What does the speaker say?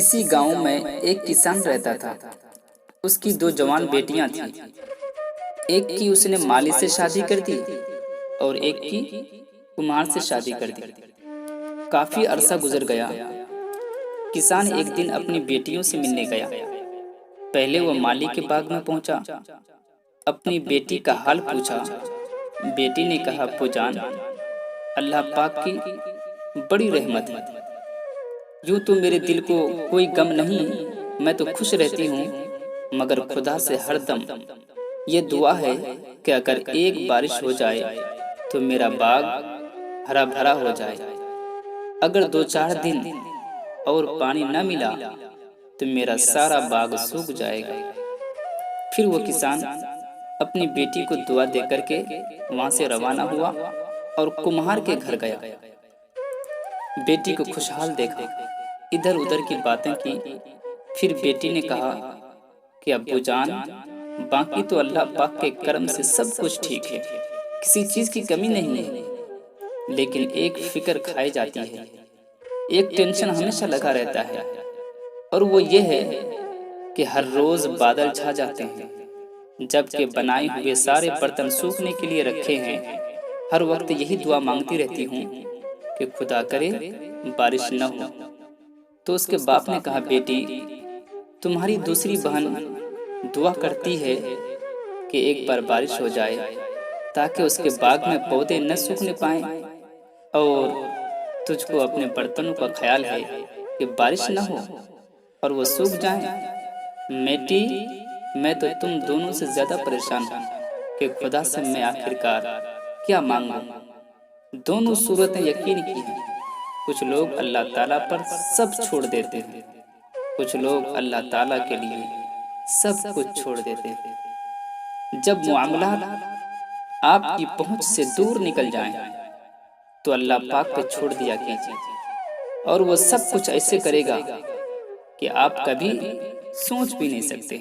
کسی گاؤں میں ایک کسان رہتا تھا۔ اس کی دو جوان بیٹیاں تھیں۔ ایک کی اس نے مالی سے شادی کر دی اور ایک کی کمہار سے شادی کر دی۔ کافی عرصہ گزر گیا۔ کسان ایک دن اپنی بیٹیوں سے ملنے گیا۔ پہلے وہ مالی کے باغ میں پہنچا، اپنی بیٹی کا حال پوچھا۔ بیٹی نے کہا، ابو جان، اللہ پاک کی بڑی رحمت ہے، یوں تو میرے دل کو کوئی غم نہیں، میں تو خوش رہتی ہوں، مگر خدا سے ہر دم یہ دعا ہے کہ اگر ایک بارش ہو جائے تو میرا باغ ہرا بھرا ہو جائے۔ اگر 2-4 دن اور پانی نہ ملا تو میرا سارا باغ سوکھ جائے گا۔ پھر وہ کسان اپنی بیٹی کو دعا دے کر کے وہاں سے روانہ ہوا اور کمہار کے گھر گیا۔ بیٹی کو خوشحال دیکھا، ادھر ادھر کی باتیں کی۔ پھر بیٹی نے کہا کہ ابو جان، باقی تو اللہ پاک کے کرم سے سب کچھ ٹھیک ہے، کسی چیز کی کمی نہیں ہے، لیکن ایک فکر کھائی جاتی ہے، ایک ٹینشن ہمیشہ لگا رہتا ہے، اور وہ یہ ہے کہ ہر روز بادل چھا جاتے ہیں، جبکہ بنائے ہوئے سارے برتن سوکھنے کے لیے رکھے ہیں۔ ہر وقت یہی دعا مانگتی رہتی ہوں کہ خدا کرے بارش نہ ہو۔ تو اس کے باپ نے کہا، بیٹی، تمہاری دوسری بہن دعا کرتی ہے کہ ایک بار بارش ہو جائے تاکہ اس کے باغ میں پودے نہ سوکھنے پائیں، اور تجھ کو اپنے برتنوں کا خیال ہے کہ بارش نہ ہو اور وہ سوکھ جائیں۔ بیٹی، میں تو تم دونوں سے زیادہ پریشان ہوں کہ خدا سے میں آخرکار کیا مانگوں۔ دونوں صورتیں یقین کی ہیں۔ کچھ لوگ اللہ تعالیٰ پر سب چھوڑ دیتے ہیں، کچھ لوگ اللہ تعالیٰ کے لیے سب کچھ چھوڑ دیتے ہیں۔ جب معاملات آپ کی پہنچ سے دور نکل جائیں تو اللہ پاک پہ چھوڑ دیا کیجیے، اور وہ سب کچھ ایسے کرے گا کہ آپ کبھی سوچ بھی نہیں سکتے۔